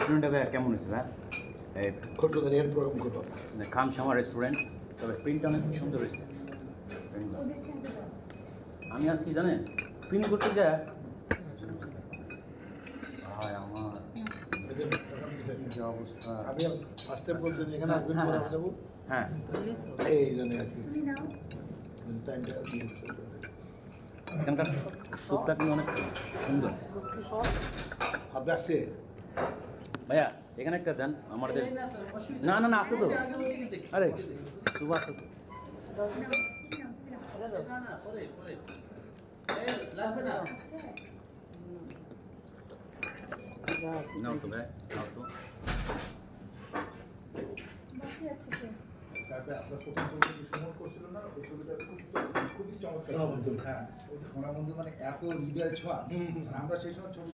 রেস্টুরেন্টটা ভাই কেমন হয়েছে ভাই? এই করতো রেড প্রোগ্রাম করতো খামসামা রেস্টুরেন্ট, তবে প্রিন্টটা অনেক সুন্দর হয়েছে। আমি আজকে জানেন প্রিন্ট করতে যা ভাই আমার যে অবস্থা। আমি ফার্স্টে বলছেন এখানে আসবেন হ্যাঁ, পরে আমি যাবো হ্যাঁ এই জন্য আর কি টাইমটা এখানকার স্যুপটা কিন্তু অনেক সুন্দর। আপনি আসছে ভাইয়া এখানে একটা দেন আমাদের। না না না আছে তো, আরে স্যুপ আছে তো। নাও তো ভাই, নাও তো। তারপরে আপনার প্রথম ছবিটি সমর্থ করছিল না, ওই ছবিটা খুবই চমৎকার। হ্যাঁ, ওই সোনা বন্ধু মানে এত হৃদয় ছোঁয়া, আমরা সেই সময় ছবি